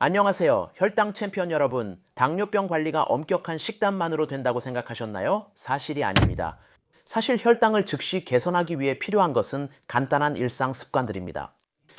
안녕하세요. 혈당 챔피언 여러분. 당뇨병 관리가 엄격한 식단만으로 된다고 생각하셨나요? 사실이 아닙니다. 사실 혈당을 즉시 개선하기 위해 필요한 것은 간단한 일상 습관들입니다.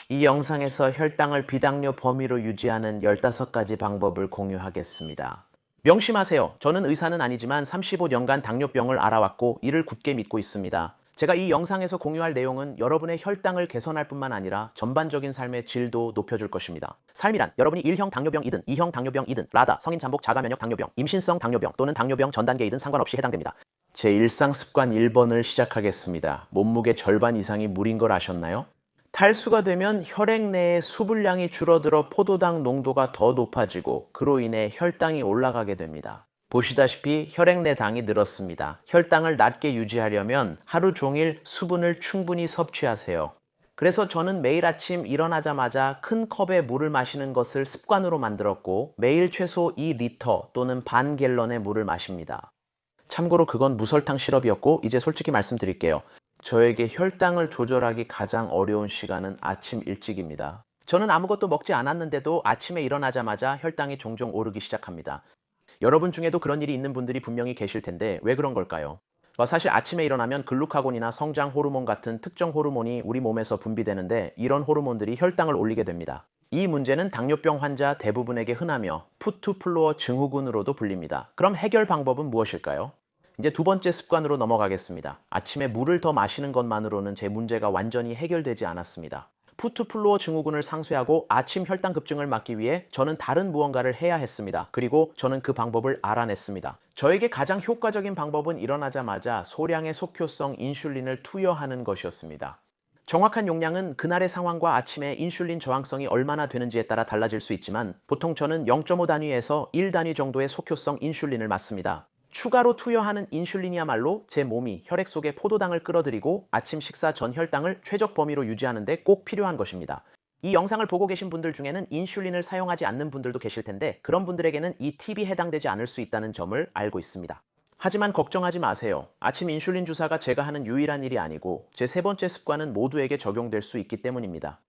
이 영상에서 혈당을 비당뇨 범위로 유지하는 15가지 방법을 공유하겠습니다. 명심하세요. 저는 의사는 아니지만 35년간 당뇨병을 알아왔고 이를 굳게 믿고 있습니다. 제가 이 영상에서 공유할 내용은 여러분의 혈당을 개선할 뿐만 아니라 전반적인 삶의 질도 높여줄 것입니다. 삶이란 여러분이 1형 당뇨병이든 2형 당뇨병이든 라다, 성인 잠복 자가면역 당뇨병, 임신성 당뇨병 또는 당뇨병 전 단계이든 상관없이 해당됩니다. 제 일상 습관 1번을 시작하겠습니다. 몸무게 절반 이상이 물인 걸 아셨나요? 탈수가 되면 혈액 내의 수분량이 줄어들어 포도당 농도가 더 높아지고 그로 인해 혈당이 올라가게 됩니다. 보시다시피 혈액 내 당이 늘었습니다. 혈당을 낮게 유지하려면 하루 종일 수분을 충분히 섭취하세요. 그래서 저는 매일 아침 일어나자마자 큰 컵에 물을 마시는 것을 습관으로 만들었고 매일 최소 2리터 또는 반 갤런의 물을 마십니다. 참고로 그건 무설탕 시럽이었고 이제 솔직히 말씀드릴게요. 저에게 혈당을 조절하기 가장 어려운 시간은 아침 일찍입니다. 저는 아무것도 먹지 않았는데도 아침에 일어나자마자 혈당이 종종 오르기 시작합니다. 여러분 중에도 그런 일이 있는 분들이 분명히 계실 텐데 왜 그런 걸까요? 사실 아침에 일어나면 글루카곤이나 성장 호르몬 같은 특정 호르몬이 우리 몸에서 분비되는데 이런 호르몬들이 혈당을 올리게 됩니다. 이 문제는 당뇨병 환자 대부분에게 흔하며 푸트 플로어 증후군으로도 불립니다. 그럼 해결 방법은 무엇일까요? 이제 두 번째 습관으로 넘어가겠습니다. 아침에 물을 더 마시는 것만으로는 제 문제가 완전히 해결되지 않았습니다. 푸트플로어 증후군을 상쇄하고 아침 혈당 급증을 막기 위해 저는 다른 무언가를 해야 했습니다. 그리고 저는 그 방법을 알아냈습니다. 저에게 가장 효과적인 방법은 일어나자마자 소량의 속효성 인슐린을 투여하는 것이었습니다. 정확한 용량은 그날의 상황과 아침에 인슐린 저항성이 얼마나 되는지에 따라 달라질 수 있지만 보통 저는 0.5 단위에서 1 단위 정도의 속효성 인슐린을 맞습니다. 추가로 투여하는 인슐린이야말로 제 몸이 혈액 속에 포도당을 끌어들이고 아침 식사 전 혈당을 최적 범위로 유지하는 데 꼭 필요한 것입니다. 이 영상을 보고 계신 분들 중에는 인슐린을 사용하지 않는 분들도 계실 텐데 그런 분들에게는 이 팁이 해당되지 않을 수 있다는 점을 알고 있습니다. 하지만 걱정하지 마세요. 아침 인슐린 주사가 제가 하는 유일한 일이 아니고 제 세 번째 습관은 모두에게 적용될 수 있기 때문입니다.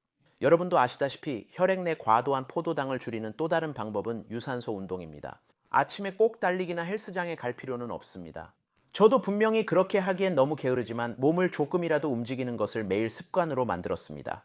여러분도 아시다시피 혈액 내 과도한 포도당을 줄이는 또 다른 방법은 유산소 운동입니다. 아침에 꼭 달리기나 헬스장에 갈 필요는 없습니다. 저도 분명히 그렇게 하기엔 너무 게으르지만 몸을 조금이라도 움직이는 것을 매일 습관으로 만들었습니다.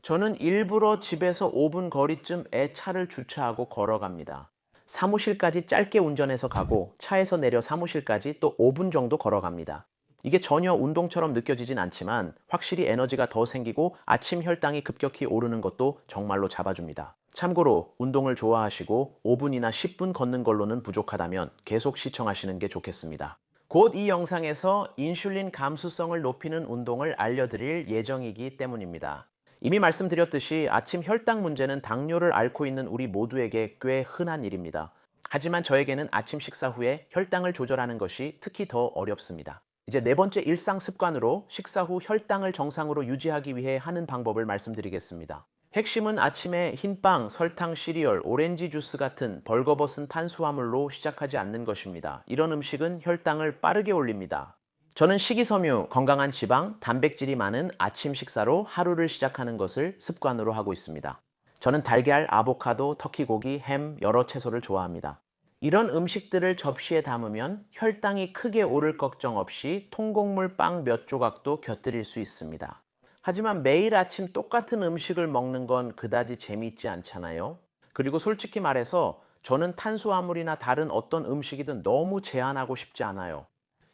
저는 일부러 집에서 5분 거리쯤에 차를 주차하고 걸어갑니다. 사무실까지 짧게 운전해서 가고 차에서 내려 사무실까지 또 5분 정도 걸어갑니다. 이게 전혀 운동처럼 느껴지진 않지만 확실히 에너지가 더 생기고 아침 혈당이 급격히 오르는 것도 정말로 잡아줍니다. 참고로 운동을 좋아하시고 5분이나 10분 걷는 걸로는 부족하다면 계속 시청하시는 게 좋겠습니다. 곧 이 영상에서 인슐린 감수성을 높이는 운동을 알려드릴 예정이기 때문입니다. 이미 말씀드렸듯이 아침 혈당 문제는 당뇨를 앓고 있는 우리 모두에게 꽤 흔한 일입니다. 하지만 저에게는 아침 식사 후에 혈당을 조절하는 것이 특히 더 어렵습니다. 이제 네 번째 일상 습관으로 식사 후 혈당을 정상으로 유지하기 위해 하는 방법을 말씀드리겠습니다. 핵심은 아침에 흰빵, 설탕, 시리얼, 오렌지 주스 같은 벌거벗은 탄수화물로 시작하지 않는 것입니다. 이런 음식은 혈당을 빠르게 올립니다. 저는 식이섬유, 건강한 지방, 단백질이 많은 아침 식사로 하루를 시작하는 것을 습관으로 하고 있습니다. 저는 달걀, 아보카도, 터키고기, 햄, 여러 채소를 좋아합니다. 이런 음식들을 접시에 담으면 혈당이 크게 오를 걱정 없이 통곡물 빵 몇 조각도 곁들일 수 있습니다. 하지만 매일 아침 똑같은 음식을 먹는 건 그다지 재미있지 않잖아요. 그리고 솔직히 말해서 저는 탄수화물이나 다른 어떤 음식이든 너무 제한하고 싶지 않아요.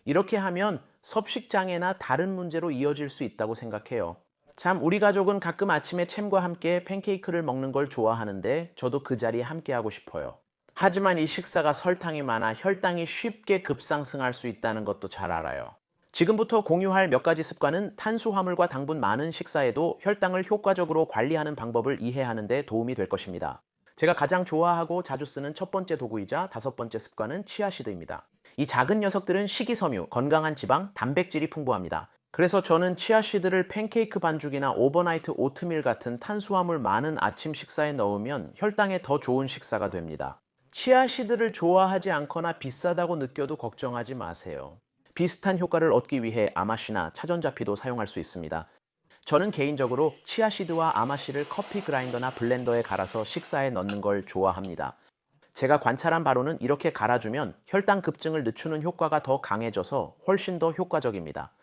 이렇게 하면 섭식장애나 다른 문제로 이어질 수 있다고 생각해요. 참 우리 가족은 가끔 아침에 챔과 함께 팬케이크를 먹는 걸 좋아하는데 저도 그 자리에 함께하고 싶어요. 하지만 이 식사가 설탕이 많아 혈당이 쉽게 급상승할 수 있다는 것도 잘 알아요. 지금부터 공유할 몇 가지 습관은 탄수화물과 당분 많은 식사에도 혈당을 효과적으로 관리하는 방법을 이해하는 데 도움이 될 것입니다. 제가 가장 좋아하고 자주 쓰는 첫 번째 도구이자 다섯 번째 습관은 치아시드입니다. 이 작은 녀석들은 식이섬유, 건강한 지방, 단백질이 풍부합니다. 그래서 저는 치아시드를 팬케이크 반죽이나 오버나이트 오트밀 같은 탄수화물 많은 아침 식사에 넣으면 혈당에 더 좋은 식사가 됩니다. 치아시드를 좋아하지 않거나 비싸다고 느껴도 걱정하지 마세요. 비슷한 효과를 얻기 위해 아마시나 차전자피도 사용할 수 있습니다. 저는 개인적으로 치아씨드와 아마씨를 커피 그라인더나 블렌더에 갈아서 식사에 넣는 걸 좋아합니다. 제가 관찰한 바로는 이렇게 갈아주면 혈당 급증을 늦추는 효과가 더 강해져서 훨씬 더 효과적입니다.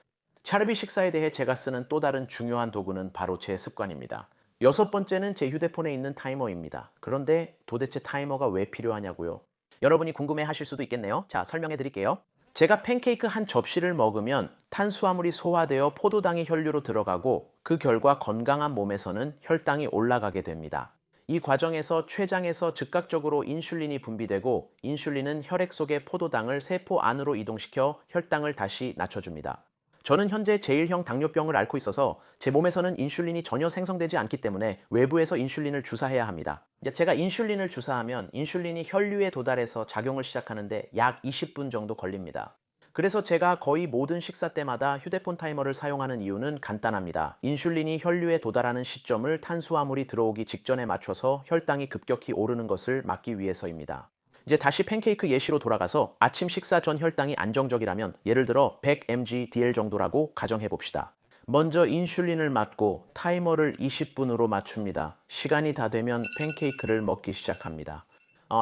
차르비 식사에 대해 제가 쓰는 또 다른 중요한 도구는 바로 제 습관입니다. 여섯 번째는 제 휴대폰에 있는 타이머입니다. 그런데 도대체 타이머가 왜 필요하냐고요? 여러분이 궁금해 하실 수도 있겠네요. 자, 설명해 드릴게요. 제가 팬케이크 한 접시를 먹으면 탄수화물이 소화되어 포도당이 혈류로 들어가고 그 결과 건강한 몸에서는 혈당이 올라가게 됩니다. 이 과정에서 췌장에서 즉각적으로 인슐린이 분비되고 인슐린은 혈액 속의 포도당을 세포 안으로 이동시켜 혈당을 다시 낮춰줍니다. 저는 현재 제1형 당뇨병을 앓고 있어서 제 몸에서는 인슐린이 전혀 생성되지 않기 때문에 외부에서 인슐린을 주사해야 합니다. 제가 인슐린을 주사하면 인슐린이 혈류에 도달해서 작용을 시작하는데 약 20분 정도 걸립니다. 그래서 제가 거의 모든 식사 때마다 휴대폰 타이머를 사용하는 이유는 간단합니다. 인슐린이 혈류에 도달하는 시점을 탄수화물이 들어오기 직전에 맞춰서 혈당이 급격히 오르는 것을 막기 위해서입니다. 이제 다시 팬케이크 예시로 돌아가서 아침 식사 전 혈당이 안정적이라면 예를 들어 100mg/dl 정도라고 가정해 봅시다. 먼저 인슐린을 맞고 타이머를 20분으로 맞춥니다. 시간이 다 되면 팬케이크를 먹기 시작합니다.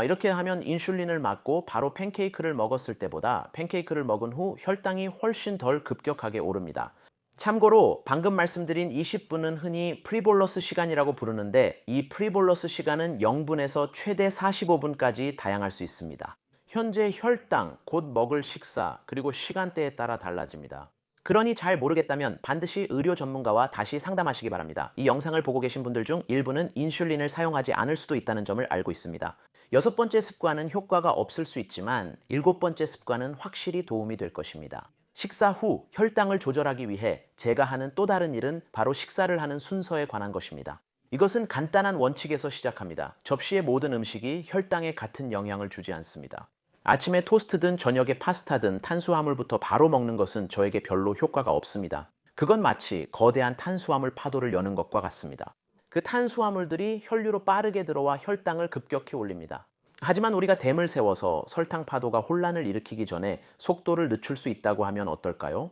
이렇게 하면 인슐린을 맞고 바로 팬케이크를 먹었을 때보다 팬케이크를 먹은 후 혈당이 훨씬 덜 급격하게 오릅니다. 참고로 방금 말씀드린 20분은 흔히 프리볼러스 시간이라고 부르는데 이 프리볼러스 시간은 0분에서 최대 45분까지 다양할 수 있습니다. 현재 혈당, 곧 먹을 식사, 그리고 시간대에 따라 달라집니다. 그러니 잘 모르겠다면 반드시 의료 전문가와 다시 상담하시기 바랍니다. 이 영상을 보고 계신 분들 중 일부는 인슐린을 사용하지 않을 수도 있다는 점을 알고 있습니다. 여섯 번째 습관은 효과가 없을 수 있지만 일곱 번째 습관은 확실히 도움이 될 것입니다. 식사 후 혈당을 조절하기 위해 제가 하는 또 다른 일은 바로 식사를 하는 순서에 관한 것입니다. 이것은 간단한 원칙에서 시작합니다. 접시의 모든 음식이 혈당에 같은 영향을 주지 않습니다. 아침에 토스트든 저녁에 파스타든 탄수화물부터 바로 먹는 것은 저에게 별로 효과가 없습니다. 그건 마치 거대한 탄수화물 파도를 여는 것과 같습니다. 그 탄수화물들이 혈류로 빠르게 들어와 혈당을 급격히 올립니다. 하지만 우리가 댐을 세워서 설탕 파도가 혼란을 일으키기 전에 속도를 늦출 수 있다고 하면 어떨까요?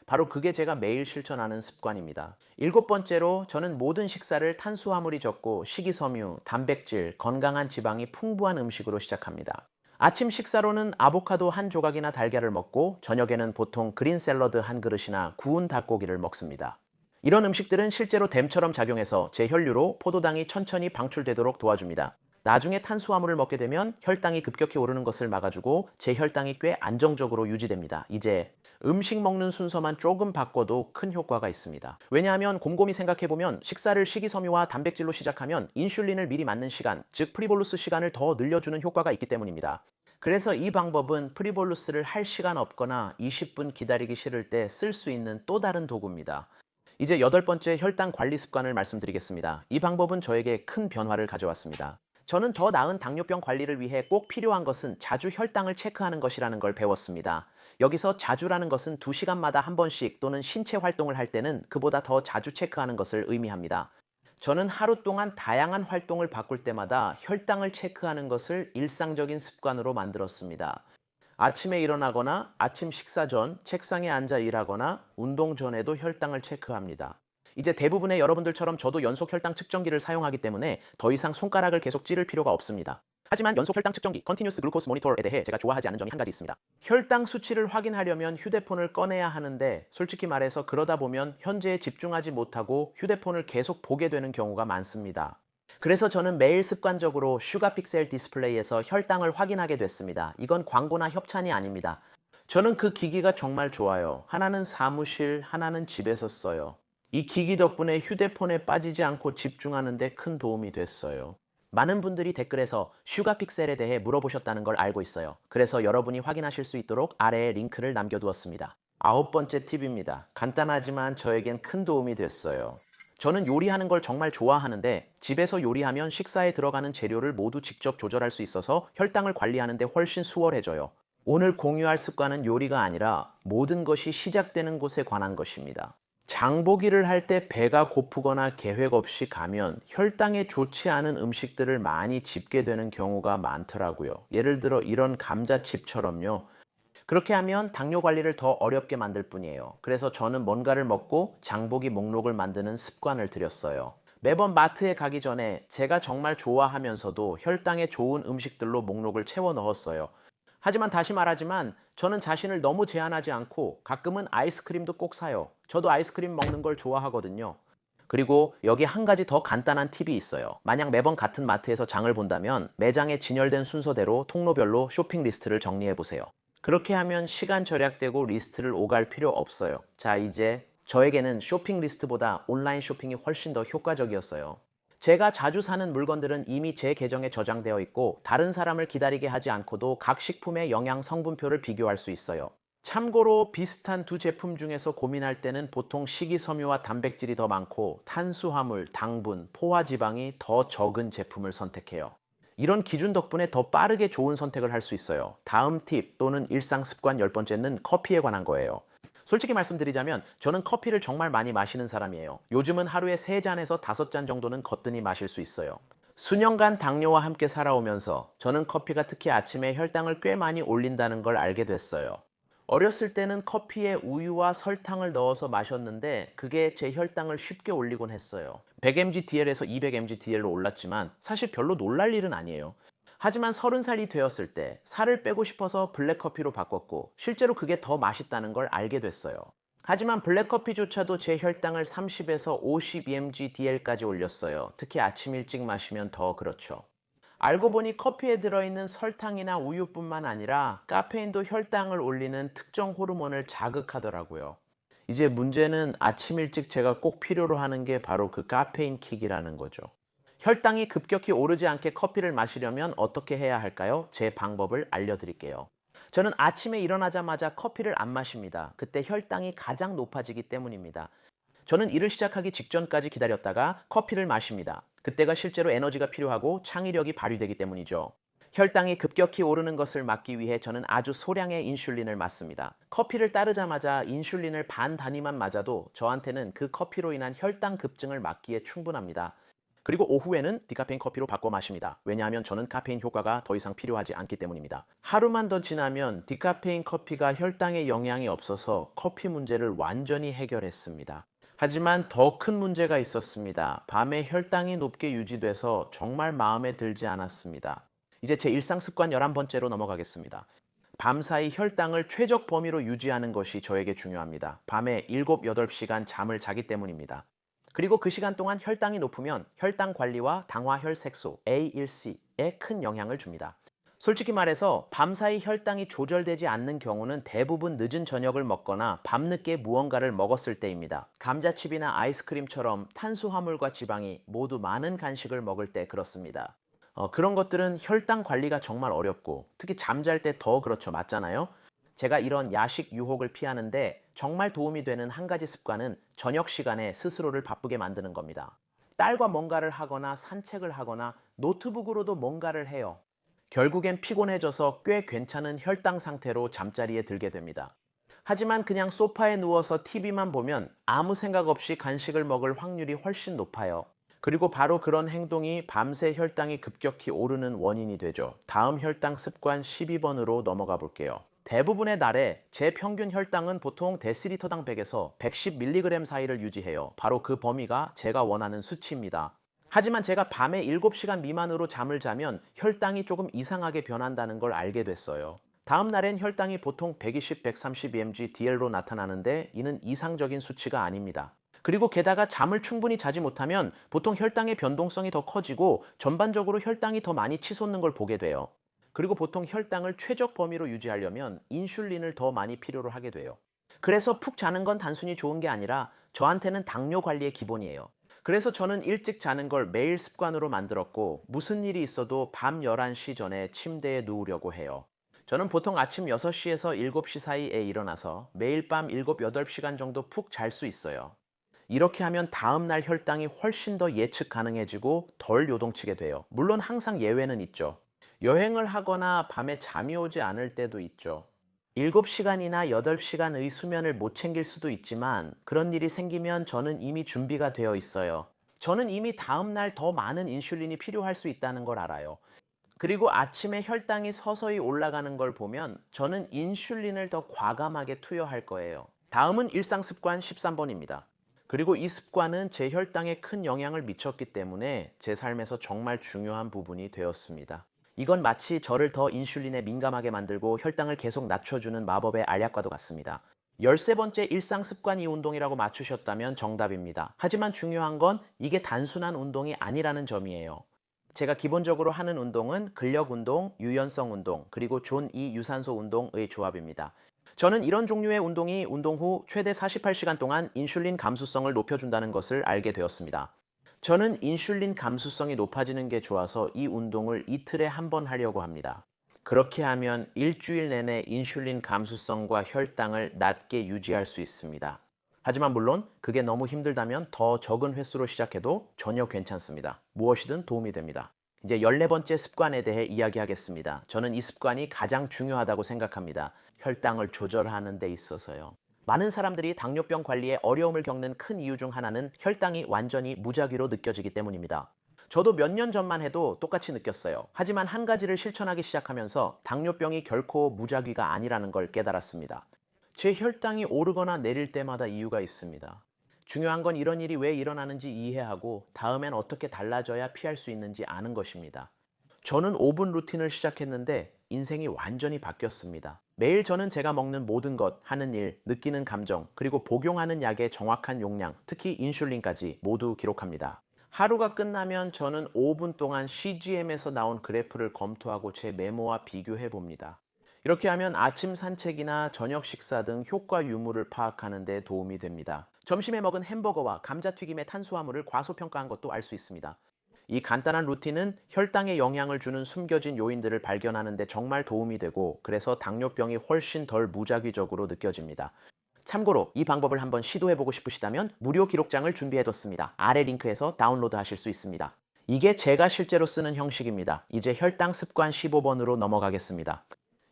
바로 그게 제가 매일 실천하는 습관입니다. 일곱 번째로 저는 모든 식사를 탄수화물이 적고 식이섬유, 단백질, 건강한 지방이 풍부한 음식으로 시작합니다. 아침 식사로는 아보카도 한 조각이나 달걀을 먹고 저녁에는 보통 그린 샐러드 한 그릇이나 구운 닭고기를 먹습니다. 이런 음식들은 실제로 댐처럼 작용해서 제 혈류로 포도당이 천천히 방출되도록 도와줍니다. 나중에 탄수화물을 먹게 되면 혈당이 급격히 오르는 것을 막아주고 제 혈당이 꽤 안정적으로 유지됩니다. 이제 음식 먹는 순서만 조금 바꿔도 큰 효과가 있습니다. 왜냐하면 곰곰이 생각해보면 식사를 식이섬유와 단백질로 시작하면 인슐린을 미리 맞는 시간, 즉 프리볼루스 시간을 더 늘려주는 효과가 있기 때문입니다. 그래서 이 방법은 프리볼루스를 할 시간 없거나 20분 기다리기 싫을 때 쓸 수 있는 또 다른 도구입니다. 이제 여덟 번째 혈당 관리 습관을 말씀드리겠습니다. 이 방법은 저에게 큰 변화를 가져왔습니다. 저는 더 나은 당뇨병 관리를 위해 꼭 필요한 것은 자주 혈당을 체크하는 것이라는 걸 배웠습니다. 여기서 자주라는 것은 2시간마다 한 번씩 또는 신체 활동을 할 때는 그보다 더 자주 체크하는 것을 의미합니다. 저는 하루 동안 다양한 활동을 바꿀 때마다 혈당을 체크하는 것을 일상적인 습관으로 만들었습니다. 아침에 일어나거나 아침 식사 전 책상에 앉아 일하거나 운동 전에도 혈당을 체크합니다. 이제 대부분의 여러분들처럼 저도 연속 혈당 측정기를 사용하기 때문에 더 이상 손가락을 계속 찌를 필요가 없습니다. 하지만 연속 혈당 측정기, Continuous Glucose Monitor에 대해 제가 좋아하지 않은 점이 한 가지 있습니다. 혈당 수치를 확인하려면 휴대폰을 꺼내야 하는데 솔직히 말해서 그러다 보면 현재에 집중하지 못하고 휴대폰을 계속 보게 되는 경우가 많습니다. 그래서 저는 매일 습관적으로 슈가 픽셀 디스플레이에서 혈당을 확인하게 됐습니다. 이건 광고나 협찬이 아닙니다. 저는 그 기기가 정말 좋아요. 하나는 사무실, 하나는 집에서 써요. 이 기기 덕분에 휴대폰에 빠지지 않고 집중하는 데 큰 도움이 됐어요. 많은 분들이 댓글에서 슈가 픽셀에 대해 물어보셨다는 걸 알고 있어요. 그래서 여러분이 확인하실 수 있도록 아래에 링크를 남겨두었습니다. 아홉 번째 팁입니다. 간단하지만 저에겐 큰 도움이 됐어요. 저는 요리하는 걸 정말 좋아하는데 집에서 요리하면 식사에 들어가는 재료를 모두 직접 조절할 수 있어서 혈당을 관리하는 데 훨씬 수월해져요. 오늘 공유할 습관은 요리가 아니라 모든 것이 시작되는 곳에 관한 것입니다. 장보기를 할 때 배가 고프거나 계획 없이 가면 혈당에 좋지 않은 음식들을 많이 집게 되는 경우가 많더라고요. 예를 들어 이런 감자칩처럼요. 그렇게 하면 당뇨 관리를 더 어렵게 만들 뿐이에요. 그래서 저는 뭔가를 먹고 장보기 목록을 만드는 습관을 들였어요. 매번 마트에 가기 전에 제가 정말 좋아하면서도 혈당에 좋은 음식들로 목록을 채워 넣었어요. 하지만 다시 말하지만 저는 자신을 너무 제한하지 않고 가끔은 아이스크림도 꼭 사요. 저도 아이스크림 먹는 걸 좋아하거든요. 그리고 여기 한 가지 더 간단한 팁이 있어요. 만약 매번 같은 마트에서 장을 본다면 매장에 진열된 순서대로 통로별로 쇼핑 리스트를 정리해 보세요. 그렇게 하면 시간 절약되고 리스트를 오갈 필요 없어요. 자, 이제 저에게는 쇼핑 리스트보다 온라인 쇼핑이 훨씬 더 효과적이었어요. 제가 자주 사는 물건들은 이미 제 계정에 저장되어 있고 다른 사람을 기다리게 하지 않고도 각 식품의 영양 성분표를 비교할 수 있어요. 참고로 비슷한 두 제품 중에서 고민할 때는 보통 식이섬유와 단백질이 더 많고 탄수화물, 당분, 포화지방이 더 적은 제품을 선택해요. 이런 기준 덕분에 더 빠르게 좋은 선택을 할 수 있어요. 다음 팁 또는 일상 습관 10번째는 커피에 관한 거예요. 솔직히 말씀드리자면 저는 커피를 정말 많이 마시는 사람이에요. 요즘은 하루에 3잔에서 5잔 정도는 거뜬히 마실 수 있어요. 수년간 당뇨와 함께 살아오면서 저는 커피가 특히 아침에 혈당을 꽤 많이 올린다는 걸 알게 됐어요. 어렸을 때는 커피에 우유와 설탕을 넣어서 마셨는데 그게 제 혈당을 쉽게 올리곤 했어요. 100mgdl에서 200mgdl로 올랐지만 사실 별로 놀랄 일은 아니에요. 하지만 30살이 되었을 때 살을 빼고 싶어서 블랙커피로 바꿨고 실제로 그게 더 맛있다는 걸 알게 됐어요. 하지만 블랙커피조차도 제 혈당을 30에서 52mgdl까지 올렸어요. 특히 아침 일찍 마시면 더 그렇죠. 알고 보니 커피에 들어있는 설탕이나 우유뿐만 아니라 카페인도 혈당을 올리는 특정 호르몬을 자극하더라고요. 이제 문제는 아침 일찍 제가 꼭 필요로 하는 게 바로 그 카페인 킥이라는 거죠. 혈당이 급격히 오르지 않게 커피를 마시려면 어떻게 해야 할까요? 제 방법을 알려드릴게요. 저는 아침에 일어나자마자 커피를 안 마십니다. 그때 혈당이 가장 높아지기 때문입니다. 저는 일을 시작하기 직전까지 기다렸다가 커피를 마십니다. 그때가 실제로 에너지가 필요하고 창의력이 발휘되기 때문이죠. 혈당이 급격히 오르는 것을 막기 위해 저는 아주 소량의 인슐린을 맞습니다. 커피를 따르자마자 인슐린을 반 단위만 맞아도 저한테는 그 커피로 인한 혈당 급증을 막기에 충분합니다. 그리고 오후에는 디카페인 커피로 바꿔 마십니다. 왜냐하면 저는 카페인 효과가 더 이상 필요하지 않기 때문입니다. 하루만 더 지나면 디카페인 커피가 혈당에 영향이 없어서 커피 문제를 완전히 해결했습니다. 하지만 더 큰 문제가 있었습니다. 밤에 혈당이 높게 유지돼서 정말 마음에 들지 않았습니다. 이제 제 일상 습관 11번째로 넘어가겠습니다. 밤사이 혈당을 최적 범위로 유지하는 것이 저에게 중요합니다. 밤에 7, 8시간 잠을 자기 때문입니다. 그리고 그 시간 동안 혈당이 높으면 혈당 관리와 당화혈색소 A1C에 큰 영향을 줍니다. 솔직히 말해서 밤사이 혈당이 조절되지 않는 경우는 대부분 늦은 저녁을 먹거나 밤늦게 무언가를 먹었을 때입니다. 감자칩이나 아이스크림처럼 탄수화물과 지방이 모두 많은 간식을 먹을 때 그렇습니다. 그런 것들은 혈당 관리가 정말 어렵고 특히 잠잘 때 더 그렇죠. 맞잖아요? 제가 이런 야식 유혹을 피하는데 정말 도움이 되는 한 가지 습관은 저녁 시간에 스스로를 바쁘게 만드는 겁니다. 딸과 뭔가를 하거나 산책을 하거나 노트북으로도 뭔가를 해요. 결국엔 피곤해져서 꽤 괜찮은 혈당 상태로 잠자리에 들게 됩니다. 하지만 그냥 소파에 누워서 TV만 보면 아무 생각 없이 간식을 먹을 확률이 훨씬 높아요. 그리고 바로 그런 행동이 밤새 혈당이 급격히 오르는 원인이 되죠. 다음 혈당 습관 12번으로 넘어가 볼게요. 대부분의 날에 제 평균 혈당은 보통 데시리터당 100에서 110mg 사이를 유지해요. 바로 그 범위가 제가 원하는 수치입니다. 하지만 제가 밤에 7시간 미만으로 잠을 자면 혈당이 조금 이상하게 변한다는 걸 알게 됐어요. 다음 날엔 혈당이 보통 120, 132mg/dl로 나타나는데 이는 이상적인 수치가 아닙니다. 그리고 게다가 잠을 충분히 자지 못하면 보통 혈당의 변동성이 더 커지고 전반적으로 혈당이 더 많이 치솟는 걸 보게 돼요. 그리고 보통 혈당을 최적 범위로 유지하려면 인슐린을 더 많이 필요로 하게 돼요. 그래서 푹 자는 건 단순히 좋은 게 아니라 저한테는 당뇨 관리의 기본이에요. 그래서 저는 일찍 자는 걸 매일 습관으로 만들었고 무슨 일이 있어도 밤 11시 전에 침대에 누우려고 해요. 저는 보통 아침 6시에서 7시 사이에 일어나서 매일 밤 7, 8시간 정도 푹 잘 수 있어요. 이렇게 하면 다음날 혈당이 훨씬 더 예측 가능해지고 덜 요동치게 돼요. 물론 항상 예외는 있죠. 여행을 하거나 밤에 잠이 오지 않을 때도 있죠. 7시간이나 8시간의 수면을 못 챙길 수도 있지만 그런 일이 생기면 저는 이미 준비가 되어 있어요. 저는 이미 다음날 더 많은 인슐린이 필요할 수 있다는 걸 알아요. 그리고 아침에 혈당이 서서히 올라가는 걸 보면 저는 인슐린을 더 과감하게 투여할 거예요. 다음은 일상습관 13번입니다. 그리고 이 습관은 제 혈당에 큰 영향을 미쳤기 때문에 제 삶에서 정말 중요한 부분이 되었습니다. 이건 마치 저를 더 인슐린에 민감하게 만들고 혈당을 계속 낮춰주는 마법의 알약과도 같습니다. 13번째 일상습관 이 운동이라고 맞추셨다면 정답입니다. 하지만 중요한 건 이게 단순한 운동이 아니라는 점이에요. 제가 기본적으로 하는 운동은 근력 운동, 유연성 운동, 그리고 존 2 유산소 운동의 조합입니다. 저는 이런 종류의 운동이 운동 후 최대 48시간 동안 인슐린 감수성을 높여준다는 것을 알게 되었습니다. 저는 인슐린 감수성이 높아지는 게 좋아서 이 운동을 이틀에 한 번 하려고 합니다. 그렇게 하면 일주일 내내 인슐린 감수성과 혈당을 낮게 유지할 수 있습니다. 하지만 물론 그게 너무 힘들다면 더 적은 횟수로 시작해도 전혀 괜찮습니다. 무엇이든 도움이 됩니다. 이제 14번째 습관에 대해 이야기하겠습니다. 저는 이 습관이 가장 중요하다고 생각합니다. 혈당을 조절하는 데 있어서요. 많은 사람들이 당뇨병 관리에 어려움을 겪는 큰 이유 중 하나는 혈당이 완전히 무작위로 느껴지기 때문입니다. 저도 몇 년 전만 해도 똑같이 느꼈어요. 하지만 한 가지를 실천하기 시작하면서 당뇨병이 결코 무작위가 아니라는 걸 깨달았습니다. 제 혈당이 오르거나 내릴 때마다 이유가 있습니다. 중요한 건 이런 일이 왜 일어나는지 이해하고 다음엔 어떻게 달라져야 피할 수 있는지 아는 것입니다. 저는 5분 루틴을 시작했는데 인생이 완전히 바뀌었습니다. 매일 저는 제가 먹는 모든 것, 하는 일, 느끼는 감정, 그리고 복용하는 약의 정확한 용량, 특히 인슐린까지 모두 기록합니다. 하루가 끝나면 저는 5분 동안 CGM에서 나온 그래프를 검토하고 제 메모와 비교해 봅니다. 이렇게 하면 아침 산책이나 저녁 식사 등 효과 유무를 파악하는 데 도움이 됩니다. 점심에 먹은 햄버거와 감자튀김의 탄수화물을 과소평가한 것도 알 수 있습니다. 이 간단한 루틴은 혈당에 영향을 주는 숨겨진 요인들을 발견하는 데 정말 도움이 되고 그래서 당뇨병이 훨씬 덜 무작위적으로 느껴집니다. 참고로 이 방법을 한번 시도해보고 싶으시다면 무료 기록장을 준비해뒀습니다. 아래 링크에서 다운로드 하실 수 있습니다. 이게 제가 실제로 쓰는 형식입니다. 이제 혈당 습관 15번으로 넘어가겠습니다.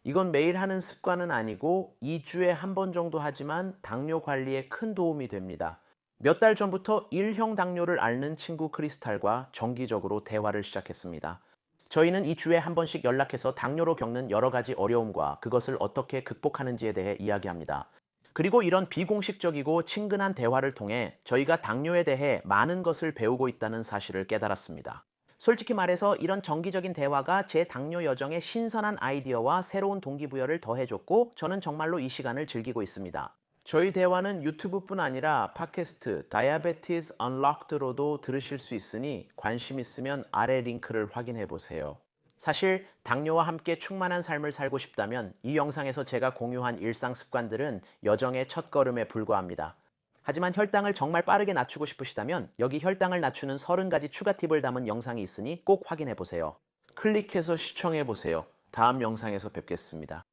이건 매일 하는 습관은 아니고 2주에 한 번 정도 하지만 당뇨 관리에 큰 도움이 됩니다. 몇 달 전부터 1형 당뇨를 앓는 친구 크리스탈과 정기적으로 대화를 시작했습니다. 저희는 2주에 한 번씩 연락해서 당뇨로 겪는 여러 가지 어려움과 그것을 어떻게 극복하는지에 대해 이야기합니다. 그리고 이런 비공식적이고 친근한 대화를 통해 저희가 당뇨에 대해 많은 것을 배우고 있다는 사실을 깨달았습니다. 솔직히 말해서 이런 정기적인 대화가 제 당뇨 여정에 신선한 아이디어와 새로운 동기부여를 더해줬고 저는 정말로 이 시간을 즐기고 있습니다. 저희 대화는 유튜브뿐 아니라 팟캐스트 Diabetes Unlocked로도 들으실 수 있으니 관심 있으면 아래 링크를 확인해 보세요. 사실 당뇨와 함께 충만한 삶을 살고 싶다면 이 영상에서 제가 공유한 일상 습관들은 여정의 첫걸음에 불과합니다. 하지만 혈당을 정말 빠르게 낮추고 싶으시다면 여기 혈당을 낮추는 30가지 추가 팁을 담은 영상이 있으니 꼭 확인해 보세요. 클릭해서 시청해 보세요. 다음 영상에서 뵙겠습니다.